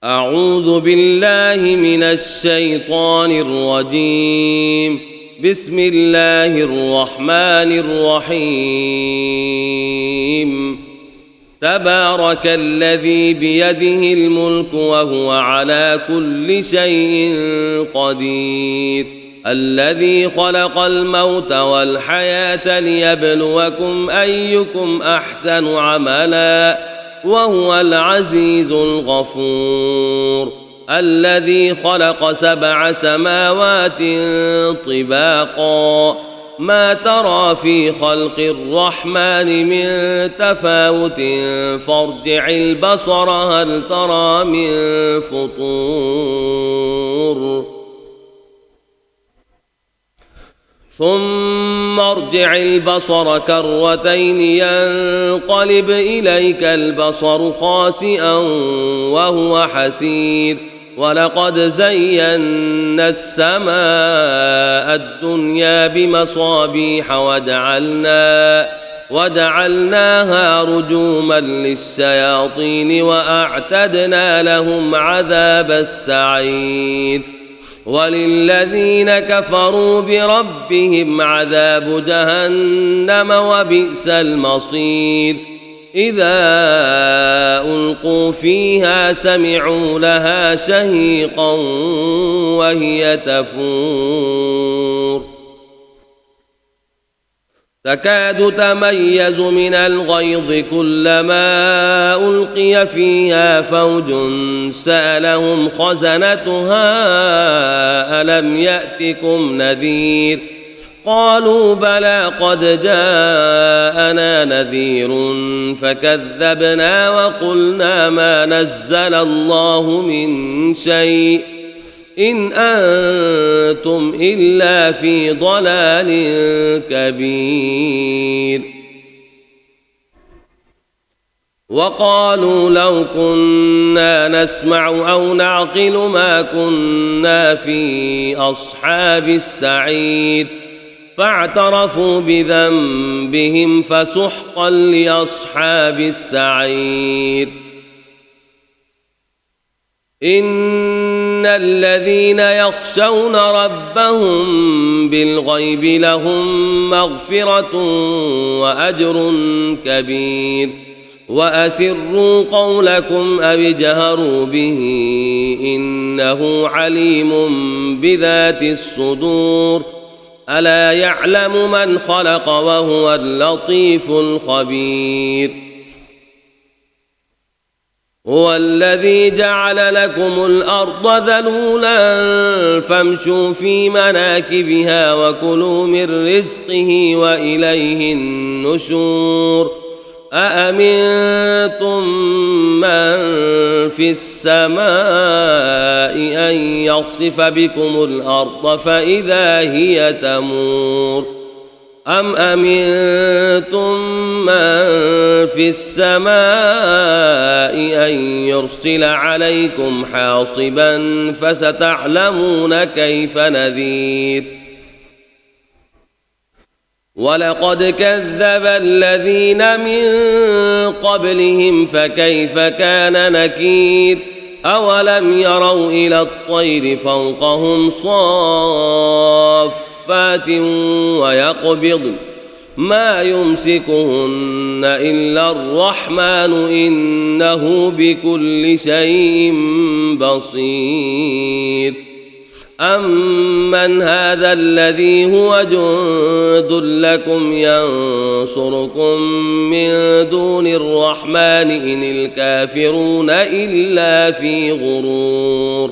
أعوذ بالله من الشيطان الرجيم. بسم الله الرحمن الرحيم. تبارك الذي بيده الملك وهو على كل شيء قدير، الذي خلق الموت والحياة ليبلوكم أيكم أحسن عملا وهو العزيز الغفور، الذي خلق 7 سماوات طباقا ما ترى في خلق الرحمن من تفاوت فارجع البصر هل ترى من فطور ثم ارجع البصر كرتين ينقلب إليك البصر خاسئا وهو حسير، ولقد زينا السماء الدنيا بمصابيح وجعلناها رجوما للشياطين وأعتدنا لهم عذاب السعير، وللذين كفروا بربهم عذاب جهنم وبئس المصير. إذا ألقوا فيها سمعوا لها شهيقا وهي تفور تكاد تميز من الغيظ كلما ألقي فيها فوج سألهم خزنتها ألم يأتكم نذير، قالوا بلى قد جاءنا نذير فكذبنا وقلنا ما نزل الله من شيء إن أنتم إلا في ضلال كبير. وقالوا لو كنا نسمع أو نعقل ما كنا في أصحاب السعير، فاعترفوا بذنبهم فسحقا لأصحاب السعير. إن الذين يخشون ربهم بالغيب لهم مغفرة وأجر كبير، وأسروا قولكم أو اجهروا به إنه عليم بذات الصدور، ألا يعلم من خلق وهو اللطيف الخبير. هو الذي جعل لكم الأرض ذلولا فامشوا في مناكبها وكلوا من رزقه وإليه النشور. أأمنتم من في السماء أن يخسف بكم الأرض فإذا هي تمور، أم أمنتم من في السماء أن يرسل عليكم حاصبا فستعلمون كيف نذير. ولقد كذب الذين من قبلهم فكيف كان نكير. أولم يروا إلى الطير فوقهم صافات ويقبضن ما يمسكهن إلا الرحمن إنه بكل شيء بصير. أمن هذا الذي هو جند لكم ينصركم من دون الرحمن إن الكافرون إلا في غرور.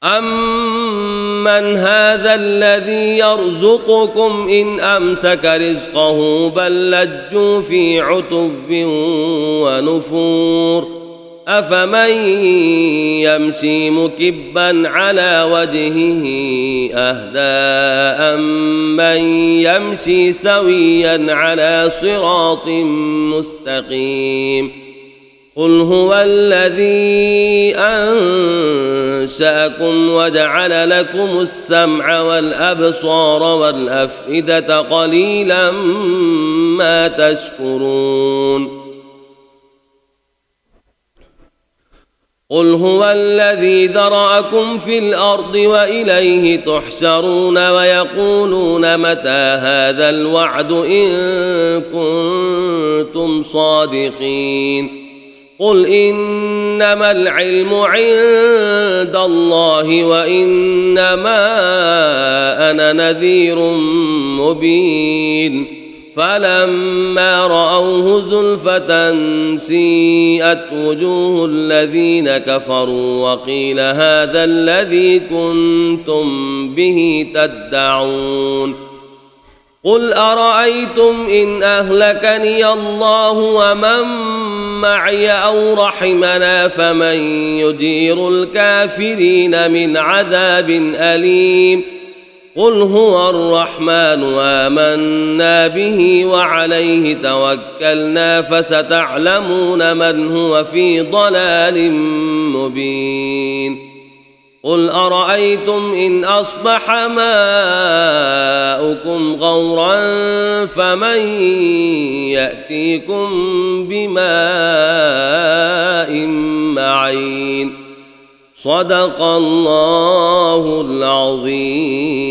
أمن هذا الذي يرزقكم إن أمسك رزقه بل لجوا في عتب ونفور. أفمن يمشي مكبا على وجهه أهدى أمن يمشي سويا على صراط مستقيم. قل هو الذي أنشأكم وجعل لكم السمع والأبصار والأفئدة قليلا ما تشكرون. قل هو الذي ذرأكم في الأرض وإليه تحشرون ويقولون متى هذا الوعد إن كنتم صادقين قل إنما العلم عند الله وإنما أنا نذير مبين فلما رأوه زلفة سيئت وجوه الذين كفروا وقيل هذا الذي كنتم به تدعون قل أرأيتم إن أهلكني الله ومن معي أو رحمنا فمن يجير الكافرين من عذاب أليم قل هو الرحمن آمنا به وعليه توكلنا فستعلمون من هو في ضلال مبين قل أرأيتم إن أصبح ماؤكم غورا فمن يأتيكم بماء معين صدق الله العظيم.